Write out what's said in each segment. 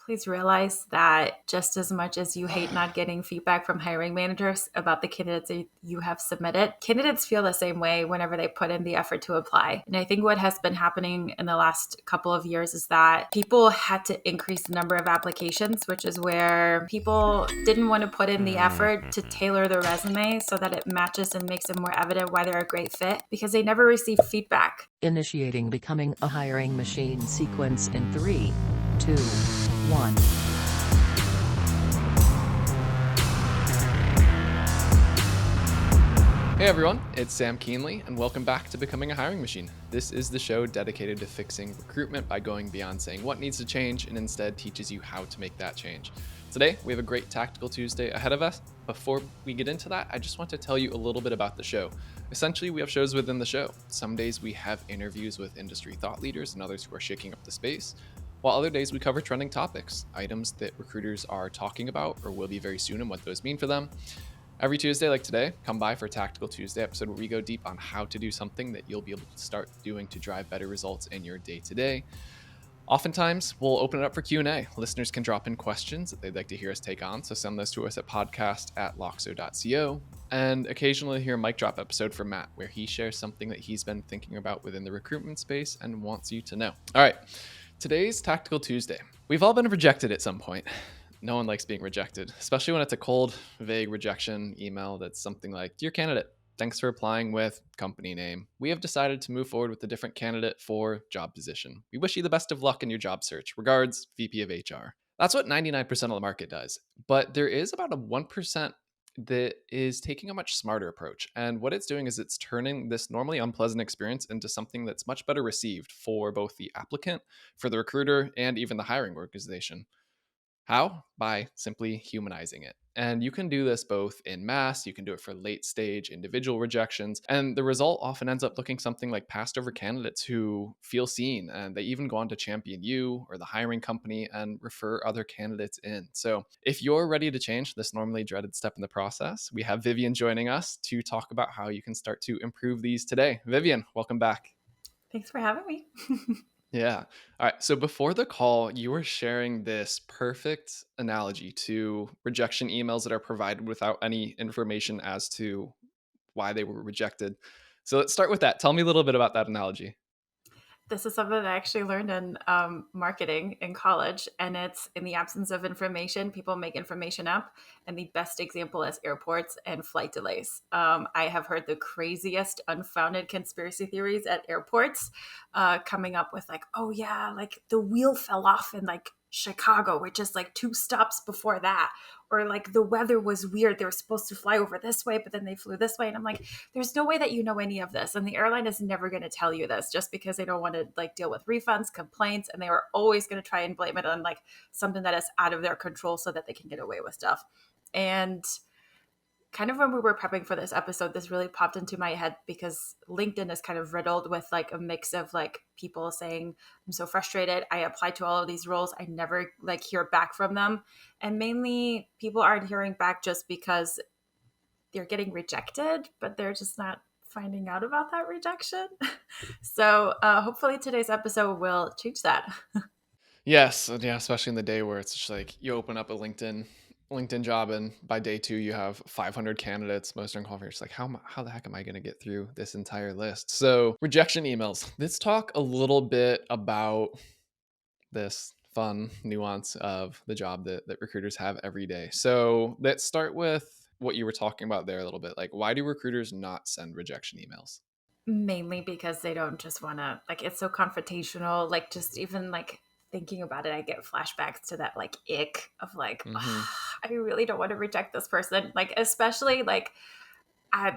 Please realize that just as much as you hate not getting feedback from hiring managers about the candidates that you have submitted, candidates feel the same way whenever they put in the effort to apply. And I think what has been happening in the last couple of years is that people had to increase the number of applications, which is where people didn't want to put in the effort to tailor their resume so that it matches and makes it more evident why they're a great fit because they never received feedback. Initiating becoming a hiring machine sequence in 3, 2, 1. Hey everyone, it's Sam Keenley, and welcome back to Becoming a Hiring Machine. This is the show dedicated to fixing recruitment by going beyond saying what needs to change and instead teaches you how to make that change. Today, we have a great Tactical Tuesday ahead of us. Before we get into that, I just want to tell you a little bit about the show. Essentially, we have shows within the show. Some days we have interviews with industry thought leaders and others who are shaking up the space, while other days we cover trending topics, items that recruiters are talking about or will be very soon and what those mean for them. Every Tuesday, like today, come by for a Tactical Tuesday episode where we go deep on how to do something that you'll be able to start doing to drive better results in your day-to-day. Oftentimes, we'll open it up for Q&A. Listeners can drop in questions that they'd like to hear us take on, so send those to us at podcast@loxo.co. And occasionally hear a mic drop episode from Matt, where he shares something that he's been thinking about within the recruitment space and wants you to know. All right, today's Tactical Tuesday. We've all been rejected at some point. No one likes being rejected, especially when it's a cold, vague rejection email that's something like, "Dear candidate, thanks for applying with company name. We have decided to move forward with a different candidate for job position. We wish you the best of luck in your job search. Regards, VP of HR." That's what 99% of the market does. But there is about a 1% that is taking a much smarter approach. And what it's doing is it's turning this normally unpleasant experience into something that's much better received for both the applicant, for the recruiter, and even the hiring organization. How? By simply humanizing it. And you can do this both in mass, you can do it for late stage individual rejections, and the result often ends up looking something like passed over candidates who feel seen, and they even go on to champion you or the hiring company and refer other candidates in. So if you're ready to change this normally dreaded step in the process, we have Vivien joining us to talk about how you can start to improve these today. Vivien, welcome back. Thanks for having me. Yeah. All right. So before the call, you were sharing this perfect analogy to rejection emails that are provided without any information as to why they were rejected. So let's start with that. Tell me a little bit about that analogy. This is something that I actually learned in marketing in college, and it's in the absence of information, people make information up. And the best example is airports and flight delays. I have heard the craziest unfounded conspiracy theories at airports coming up with like, oh yeah, like the wheel fell off in like Chicago, which is like 2 stops before that. Or like the weather was weird. They were supposed to fly over this way, but then they flew this way. And I'm like, there's no way that you know any of this. And the airline is never going to tell you this just because they don't want to like deal with refunds, complaints, and they are always going to try and blame it on like something that is out of their control so that they can get away with stuff. And kind of when we were prepping for this episode, this really popped into my head because LinkedIn is kind of riddled with like a mix of like people saying, I'm so frustrated. I applied to all of these roles. I never like hear back from them. And mainly people aren't hearing back just because they're getting rejected, but they're just not finding out about that rejection. So hopefully today's episode will change that. Yes. Yeah. Especially in the day where it's just like you open up a LinkedIn job, and by day 2 you have 500 candidates, most unqualified. It's like, how the heck am I going to get through this entire list? So rejection emails. Let's talk a little bit about this fun nuance of the job that recruiters have every day. So let's start with what you were talking about there a little bit. Like, why do recruiters not send rejection emails? Mainly because they don't just want to, like, it's so confrontational. Like, just even like thinking about it, I get flashbacks to that like ick of like, Mm-hmm. I really don't want to reject this person. Like, especially like,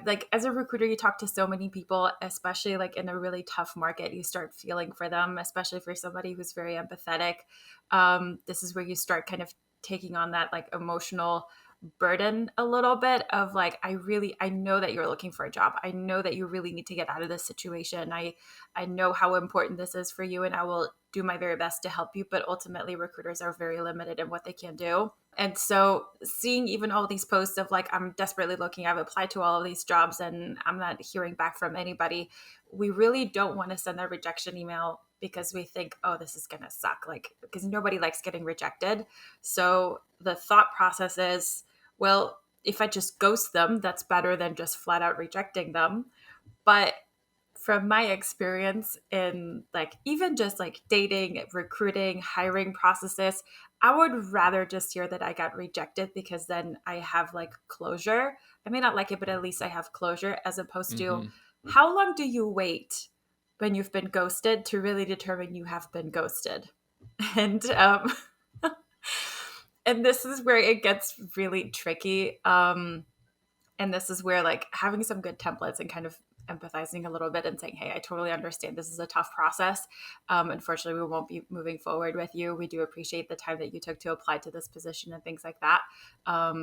like as a recruiter, you talk to so many people, especially like in a really tough market, you start feeling for them, especially for somebody who's very empathetic. This is where you start kind of taking on that like emotional burden a little bit of like, I know that you're looking for a job. I know that you really need to get out of this situation. I know how important this is for you, and I will do my very best to help you. But ultimately, recruiters are very limited in what they can do. And so seeing even all these posts of like, I'm desperately looking, I've applied to all of these jobs and I'm not hearing back from anybody. We really don't want to send that rejection email because we think, oh, this is going to suck. Like, because nobody likes getting rejected. So the thought process is, well, if I just ghost them, that's better than just flat out rejecting them. But from my experience in like even just like dating, recruiting, hiring processes, I would rather just hear that I got rejected because then I have like closure. I may not like it, but at least I have closure, as opposed to Mm-hmm. how long do you wait when you've been ghosted to really determine you have been ghosted? And and this is where it gets really tricky. And this is where like having some good templates and kind of empathizing a little bit and saying, hey, I totally understand this is a tough process. Unfortunately, we won't be moving forward with you. We do appreciate the time that you took to apply to this position and things like that.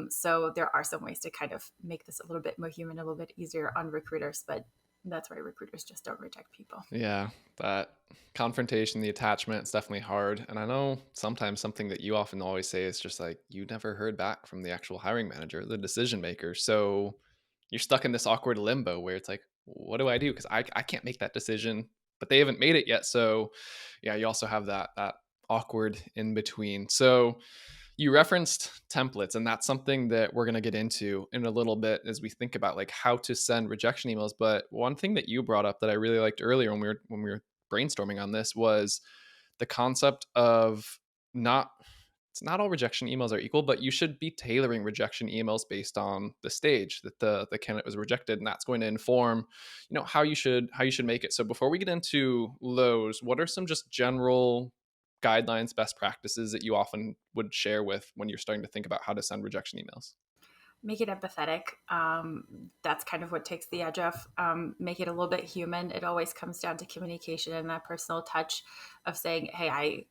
So there are some ways to kind of make this a little bit more human, a little bit easier on recruiters, but that's why recruiters just don't reject people. Yeah, that confrontation, the attachment, it's definitely hard. And I know sometimes something that you often always say is just like, you never heard back from the actual hiring manager, the decision maker. So you're stuck in this awkward limbo where it's like, what do I do? Because I can't make that decision, but they haven't made it yet. So yeah, you also have that awkward in between. So you referenced templates, and that's something that we're going to get into in a little bit as we think about like how to send rejection emails. But one thing that you brought up that I really liked earlier when we were brainstorming on this was the concept of not it's not all rejection emails are equal, but you should be tailoring rejection emails based on the stage that the candidate was rejected, and that's going to inform, how you should make it. So before we get into those, what are some just general guidelines, best practices that you often would share with when you're starting to think about how to send rejection emails? Make it empathetic. That's kind of what takes the edge off. Make it a little bit human. It always comes down to communication and that personal touch of saying, hey,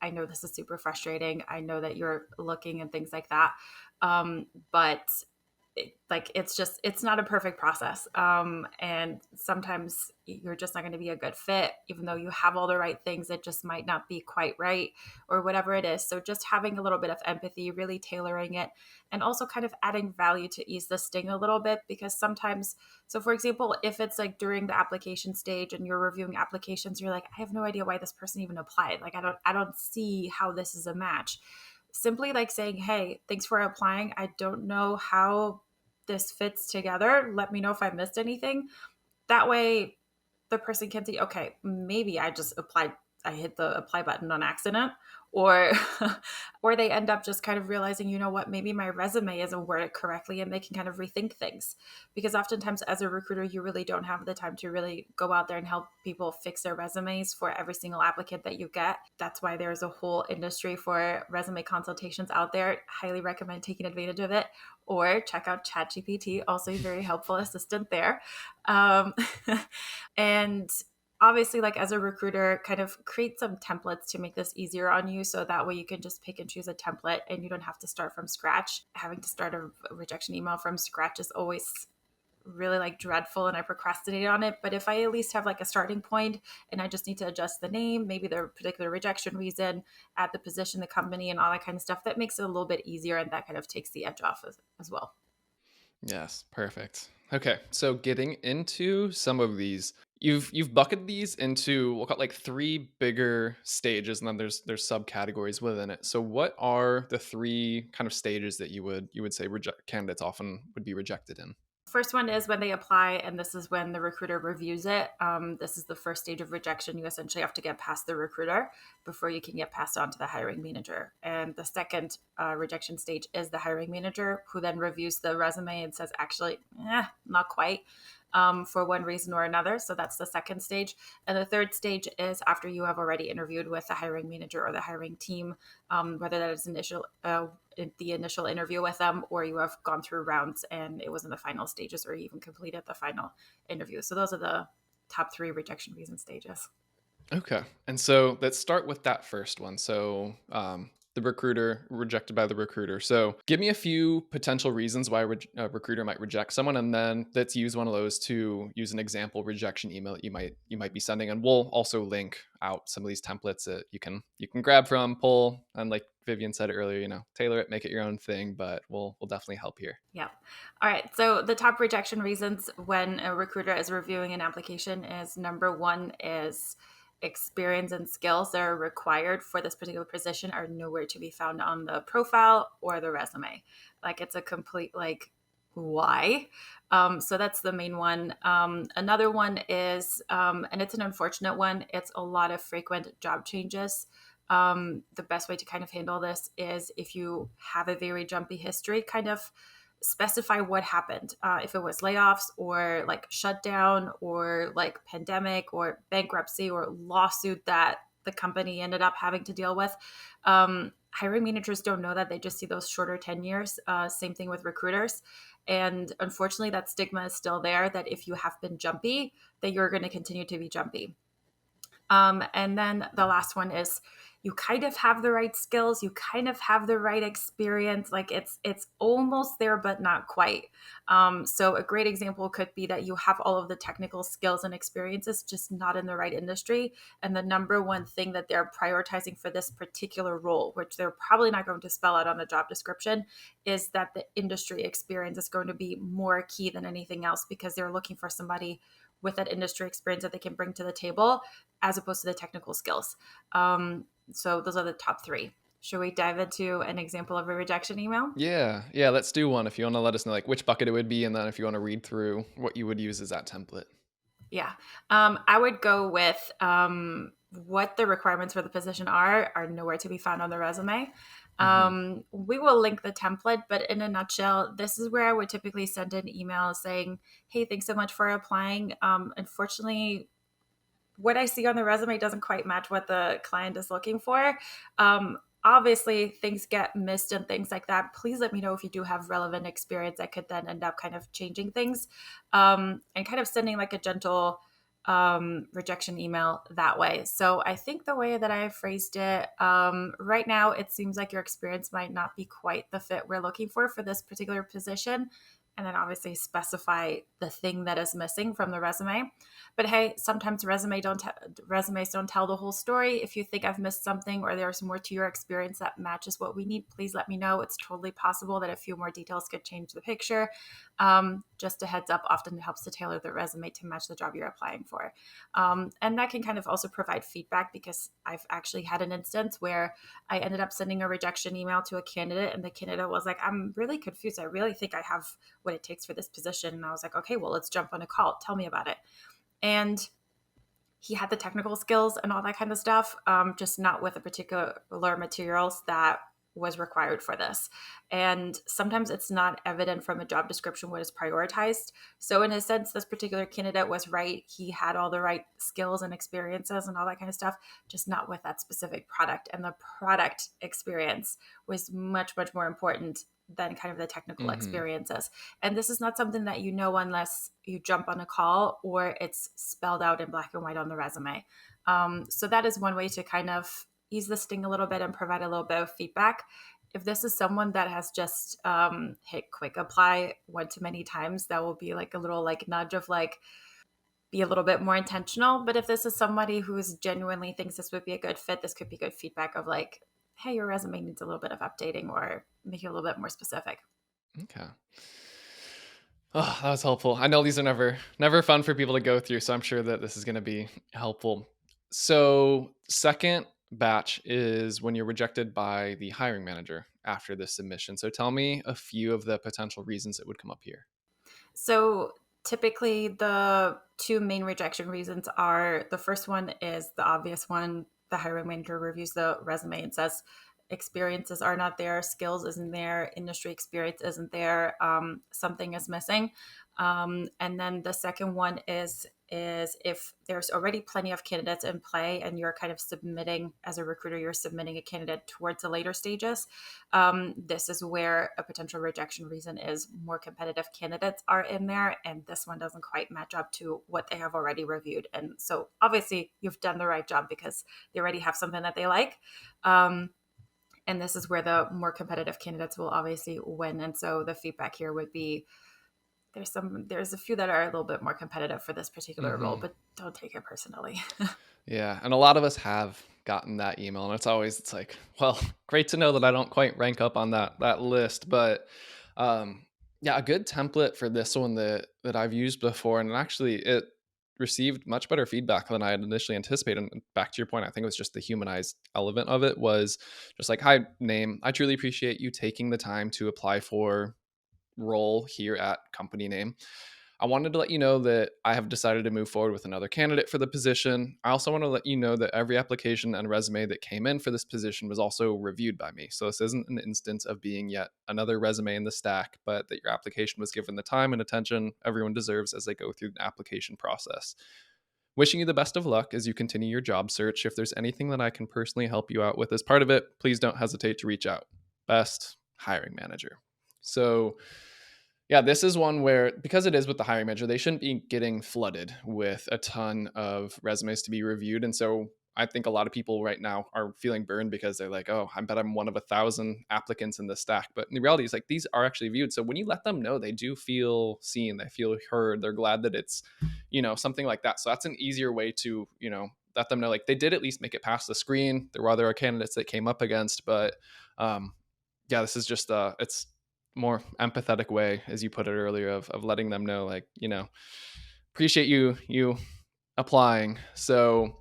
I know this is super frustrating. I know that you're looking and things like that. But it's not a perfect process. And sometimes you're just not going to be a good fit, even though you have all the right things, it just might not be quite right or whatever it is. So just having a little bit of empathy, really tailoring it, and also kind of adding value to ease the sting a little bit, because sometimes, so for example, if it's like during the application stage and you're reviewing applications, you're like, I have no idea why this person even applied. Like, I don't see how this is a match. Simply like saying, hey, thanks for applying. I don't know how this fits together. Let me know if I missed anything. That way the person can see, okay, maybe I hit the apply button on accident, or or they end up just kind of realizing, you know what, maybe my resume isn't worded correctly, and they can kind of rethink things. Because oftentimes as a recruiter, you really don't have the time to really go out there and help people fix their resumes for every single applicant that you get. That's why there's a whole industry for resume consultations out there. Highly recommend taking advantage of it, or check out ChatGPT, also a very helpful assistant there. Um, and obviously, like as a recruiter, kind of create some templates to make this easier on you, so that way you can just pick and choose a template and you don't have to start from scratch. Having to start a rejection email from scratch is always really like dreadful, and I procrastinate on it. But if I at least have like a starting point and I just need to adjust the name, maybe the particular rejection reason, add the position, the company, and all that kind of stuff, that makes it a little bit easier, and that kind of takes the edge off as well. Yes, perfect. Okay, so getting into some of these, you've bucketed these into, we'll call it like three bigger stages, and then there's subcategories within it. So what are the three kind of stages that you would say candidates often would be rejected in? First one is when they apply, and this is when the recruiter reviews it. This is the first stage of rejection. You essentially have to get past the recruiter before you can get passed on to the hiring manager. And the second rejection stage is the hiring manager, who then reviews the resume and says, actually, not quite, for one reason or another. So that's the second stage. And the third stage is after you have already interviewed with the hiring manager or the hiring team, whether that is the initial interview with them, or you have gone through rounds and it was in the final stages, or you even completed the final interview. So those are the top three rejection reason stages. Okay. And so let's start with that first one. So, the recruiter rejected by the recruiter. So, give me a few potential reasons why a recruiter might reject someone, and then let's use one of those to use an example rejection email that you might be sending. And we'll also link out some of these templates that you can grab from, pull, and like Vivien said earlier, tailor it, make it your own thing. But we'll definitely help here. Yeah. All right. So the top rejection reasons when a recruiter is reviewing an application is number one is experience and skills that are required for this particular position are nowhere to be found on the profile or the resume. Like it's a complete like why. So that's the main one. Another one is, and it's an unfortunate one, it's a lot of frequent job changes. The best way to kind of handle this is if you have a very jumpy history, kind of specify what happened. If it was layoffs or like shutdown or like pandemic or bankruptcy or lawsuit that the company ended up having to deal with. Hiring managers don't know that. They just see those shorter tenures. Same thing with recruiters. And unfortunately, that stigma is still there that if you have been jumpy, that you're going to continue to be jumpy. And then the last one is you kind of have the right skills, you kind of have the right experience. Like it's almost there, but not quite. So a great example could be that you have all of the technical skills and experiences, just not in the right industry. And the number one thing that they're prioritizing for this particular role, which they're probably not going to spell out on the job description, is that the industry experience is going to be more key than anything else because they're looking for somebody with that industry experience that they can bring to the table as opposed to the technical skills. So those are the top three. Should we dive into an example of a rejection email? Yeah, let's do one if you want to let us know like which bucket it would be, and then if you want to read through what you would use as that template. Yeah. I would go with what the requirements for the position are nowhere to be found on the resume. We will link the template, but in a nutshell, this is where I would typically send an email saying, hey, thanks so much for applying. Unfortunately, what I see on the resume doesn't quite match what the client is looking for. Obviously, things get missed and things like that. Please let me know if you do have relevant experience that could then end up kind of changing things, and kind of sending like a gentle rejection email that way. So I think the way that I phrased it, right now, it seems like your experience might not be quite the fit we're looking for this particular position. And then obviously specify the thing that is missing from the resume. But hey, sometimes resumes don't tell the whole story. If you think I've missed something or there's more to your experience that matches what we need, please let me know. It's totally possible that a few more details could change the picture. Just a heads up, often it helps to tailor the resume to match the job you're applying for. And that can kind of also provide feedback because I've actually had an instance where I ended up sending a rejection email to a candidate and the candidate was like, I'm really confused. I really think I have what it takes for this position. And I was like, okay, well, let's jump on a call. Tell me about it. And he had the technical skills and all that kind of stuff, just not with the particular materials that was required for this. And sometimes it's not evident from a job description what is prioritized. So in a sense, this particular candidate was right. He had all the right skills and experiences and all that kind of stuff, just not with that specific product. And the product experience was much, much more important than kind of the technical experiences. And this is not something that you know unless you jump on a call or it's spelled out in black and white on the resume. So that is one way to kind of ease the sting a little bit and provide a little bit of feedback. If this is someone that has just hit quick apply one too many times, that will be like a little like nudge of like, be a little bit more intentional. But if this is somebody who's genuinely thinks this would be a good fit, this could be good feedback of like, hey, your resume needs a little bit of updating or make it a little bit more specific. Okay. Oh, that was helpful. I know these are never fun for people to go through, so I'm sure that this is going to be helpful. So, second batch is when you're rejected by the hiring manager after this submission. So, tell me a few of the potential reasons that would come up here. So, typically, the two main rejection reasons are the first one is the obvious one. The hiring manager reviews the resume and says, experiences are not there, skills isn't there, industry experience isn't there, something is missing. And then the second one is if there's already plenty of candidates in play and you're kind of submitting as a recruiter, you're submitting a candidate towards the later stages. This is where a potential rejection reason is more competitive candidates are in there. And this one doesn't quite match up to what they have already reviewed. And so obviously you've done the right job because they already have something that they like. And this is where the more competitive candidates will obviously win. And so the feedback here would be there's a few that are a little bit more competitive for this particular role, but don't take it personally. Yeah. And a lot of us have gotten that email, and it's like, well, great to know that I don't quite rank up on that list. But yeah, a good template for this one that I've used before, and actually it received much better feedback than I had initially anticipated. And back to your point, I think it was just the humanized element of it was just like, hi, name. I truly appreciate you taking the time to apply for role here at company name. I wanted to let you know that I have decided to move forward with another candidate for the position. I also want to let you know that every application and resume that came in for this position was also reviewed by me. So this isn't an instance of being yet another resume in the stack, but that your application was given the time and attention everyone deserves as they go through the application process. Wishing you the best of luck as you continue your job search. If there's anything that I can personally help you out with as part of it, please don't hesitate to reach out. Best, hiring manager. So yeah, this is one where, because it is with the hiring manager, they shouldn't be getting flooded with a ton of resumes to be reviewed. And so I think a lot of people right now are feeling burned because they're like, oh, I bet I'm one of 1,000 applicants in the stack. But in the reality is like these are actually viewed. So when you let them know, they do feel seen, they feel heard, they're glad that it's, something like that. So that's an easier way to, let them know like they did at least make it past the screen. There were other candidates that came up against, but yeah, this is just it's more empathetic way, as you put it earlier, of letting them know, like, appreciate you applying. So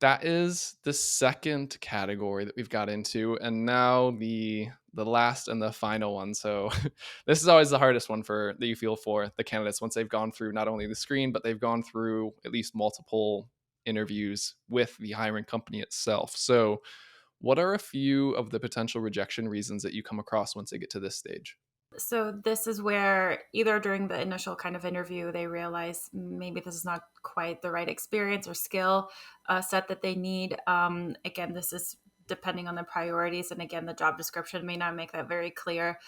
that is the second category that we've got into. And now the last and the final one. So this is always the hardest one that you feel for the candidates once they've gone through not only the screen, but they've gone through at least multiple interviews with the hiring company itself. So what are a few of the potential rejection reasons that you come across once they get to this stage? So this is where either during the initial kind of interview, they realize maybe this is not quite the right experience or skill set that they need. Again, this is depending on the priorities. And again, the job description may not make that very clear.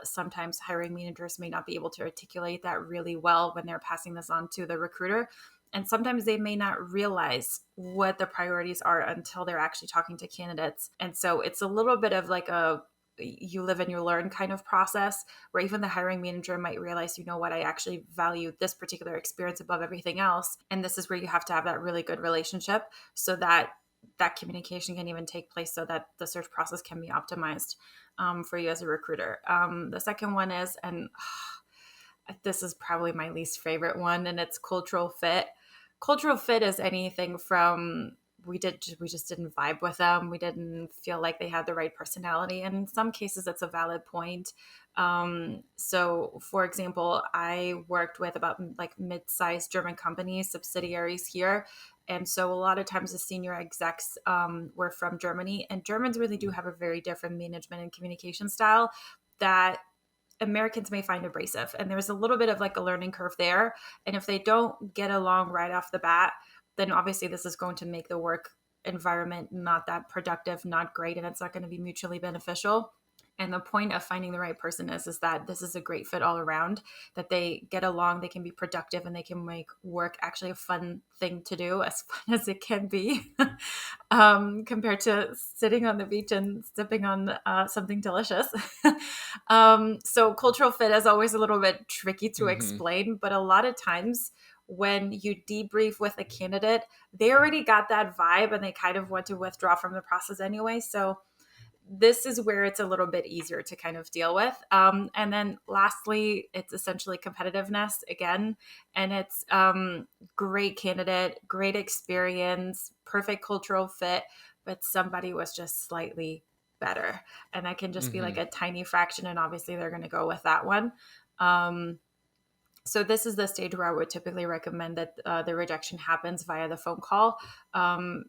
Sometimes hiring managers may not be able to articulate that really well when they're passing this on to the recruiter. And sometimes they may not realize what the priorities are until they're actually talking to candidates. And so it's a little bit of like a you live and you learn kind of process where even the hiring manager might realize, you know what, I actually value this particular experience above everything else. And this is where you have to have that really good relationship so that that communication can even take place so that the search process can be optimized for you as a recruiter. The second one is, and this is probably my least favorite one, and it's cultural fit. Cultural fit is anything from we just didn't vibe with them. We didn't feel like they had the right personality. And in some cases, it's a valid point. So, for example, I worked with about like mid-sized German companies, subsidiaries here. And so a lot of times the senior execs were from Germany. And Germans really do have a very different management and communication style that Americans may find abrasive. And there's a little bit of like a learning curve there. And if they don't get along right off the bat, then obviously this is going to make the work environment not that productive, not great, and it's not going to be mutually beneficial. And the point of finding the right person is that this is a great fit all around, that they get along, they can be productive, and they can make work actually a fun thing to do, as fun as it can be, compared to sitting on the beach and sipping on something delicious. So cultural fit is always a little bit tricky to explain, but a lot of times when you debrief with a candidate, they already got that vibe and they kind of want to withdraw from the process anyway. So this is where it's a little bit easier to kind of deal with. And then lastly, it's essentially competitiveness again. And it's great candidate, great experience, perfect cultural fit, but somebody was just slightly better. And that can just be like a tiny fraction. And obviously they're going to go with that one. So this is the stage where I would typically recommend that the rejection happens via the phone call,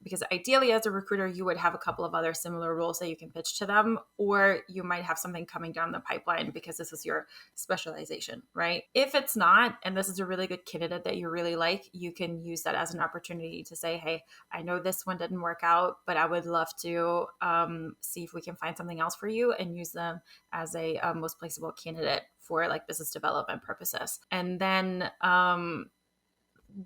because ideally as a recruiter, you would have a couple of other similar roles that you can pitch to them, or you might have something coming down the pipeline because this is your specialization, right? If it's not, and this is a really good candidate that you really like, you can use that as an opportunity to say, hey, I know this one didn't work out, but I would love to see if we can find something else for you, and use them as a most placeable candidate for like business development purposes. And then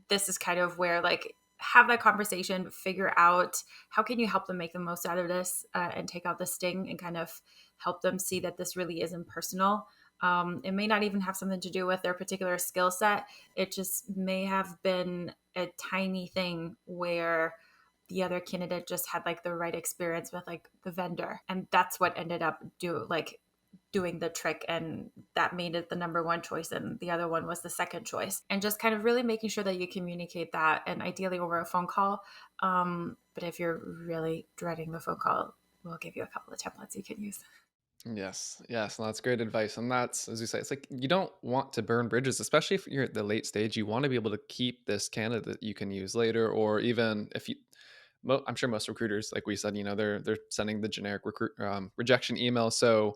this is kind of where like have that conversation, figure out how can you help them make the most out of this and take out the sting and kind of help them see that this really isn't personal. It may not even have something to do with their particular skill set. It just may have been a tiny thing where the other candidate just had like the right experience with like the vendor. And that's what ended up doing the trick, and that made it the number one choice and the other one was the second choice. And just kind of really making sure that you communicate that, and ideally over a phone call. But if you're really dreading the phone call, we'll give you a couple of templates you can use. Yes, yes, and that's great advice. And that's, as you say, it's like you don't want to burn bridges, especially if you're at the late stage. You want to be able to keep this candidate that you can use later, or even if you, I'm sure most recruiters, like we said, they're sending the generic rejection email. So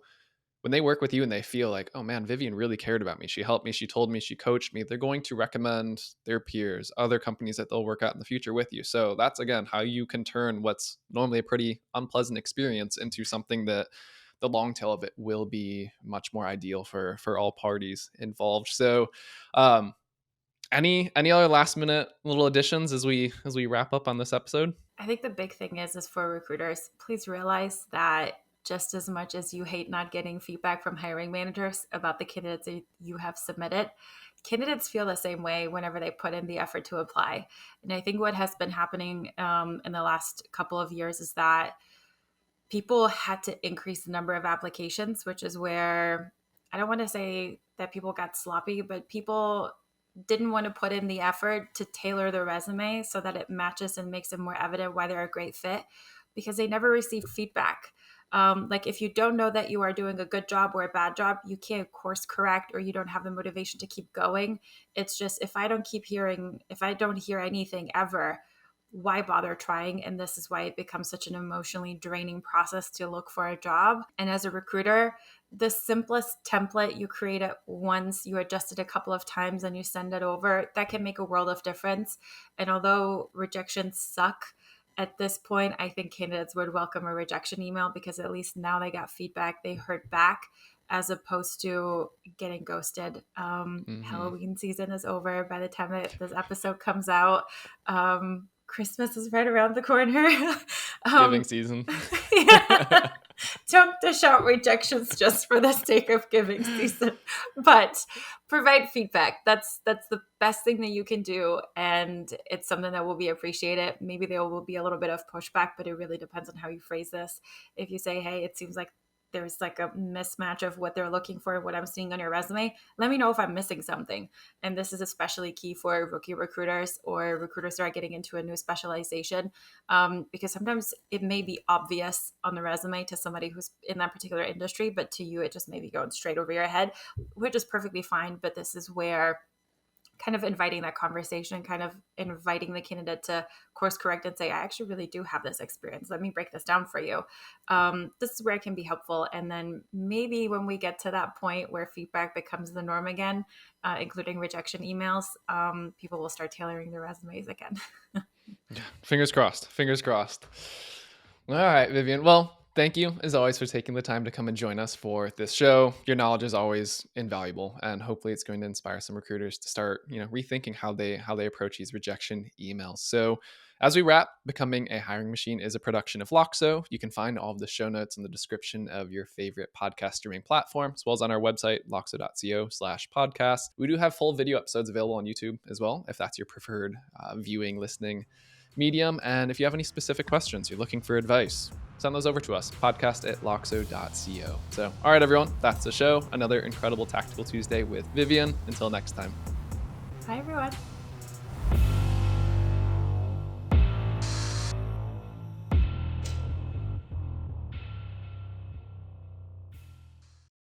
when they work with you and they feel like, oh man, Vivien really cared about me. She helped me. She told me. She coached me. They're going to recommend their peers, other companies that they'll work at in the future with you. So that's, again, how you can turn what's normally a pretty unpleasant experience into something that the long tail of it will be much more ideal for all parties involved. So any other last minute little additions as we wrap up on this episode? I think the big thing is for recruiters, please realize that just as much as you hate not getting feedback from hiring managers about the candidates that you have submitted, candidates feel the same way whenever they put in the effort to apply. And I think what has been happening in the last couple of years is that people had to increase the number of applications, which is where I don't want to say that people got sloppy, but people didn't want to put in the effort to tailor their resume so that it matches and makes it more evident why they're a great fit, because they never received feedback. Like if you don't know that you are doing a good job or a bad job, you can't course correct, or you don't have the motivation to keep going. It's just, if I don't hear anything ever, why bother trying? And this is why it becomes such an emotionally draining process to look for a job. And as a recruiter, the simplest template, you create it once, you adjust it a couple of times, and you send it over, that can make a world of difference. And although rejections suck, at this point, I think candidates would welcome a rejection email, because at least now they got feedback, they heard back, as opposed to getting ghosted. Halloween season is over by the time that this episode comes out. Christmas is right around the corner. Giving season. Yeah. Don't dish out rejections just for the sake of giving season, but provide feedback. That's the best thing that you can do, and it's something that will be appreciated. Maybe there will be a little bit of pushback, but it really depends on how you phrase this. If you say, hey, it seems like there's like a mismatch of what they're looking for and what I'm seeing on your resume, let me know if I'm missing something. And this is especially key for rookie recruiters or recruiters that are getting into a new specialization, because sometimes it may be obvious on the resume to somebody who's in that particular industry, but to you, it just may be going straight over your head, which is perfectly fine. But this is where kind of inviting that conversation, kind of inviting the candidate to course correct and say, I actually really do have this experience. Let me break this down for you. This is where it can be helpful. And then maybe when we get to that point where feedback becomes the norm again, including rejection emails, people will start tailoring their resumes again. Fingers crossed. Fingers crossed. All right, Vivien. Well, thank you, as always, for taking the time to come and join us for this show. Your knowledge is always invaluable, and hopefully it's going to inspire some recruiters to start, rethinking how they approach these rejection emails. So as we wrap, Becoming a Hiring Machine is a production of Loxo. You can find all of the show notes in the description of your favorite podcast streaming platform, as well as on our website, loxo.co/podcast. We do have full video episodes available on YouTube as well, if that's your preferred viewing, listening medium. And if you have any specific questions, you're looking for advice, send those over to us, podcast@loxo.co. So, all right, everyone, that's the show. Another incredible Tactical Tuesday with Vivien. Until next time. Hi, everyone.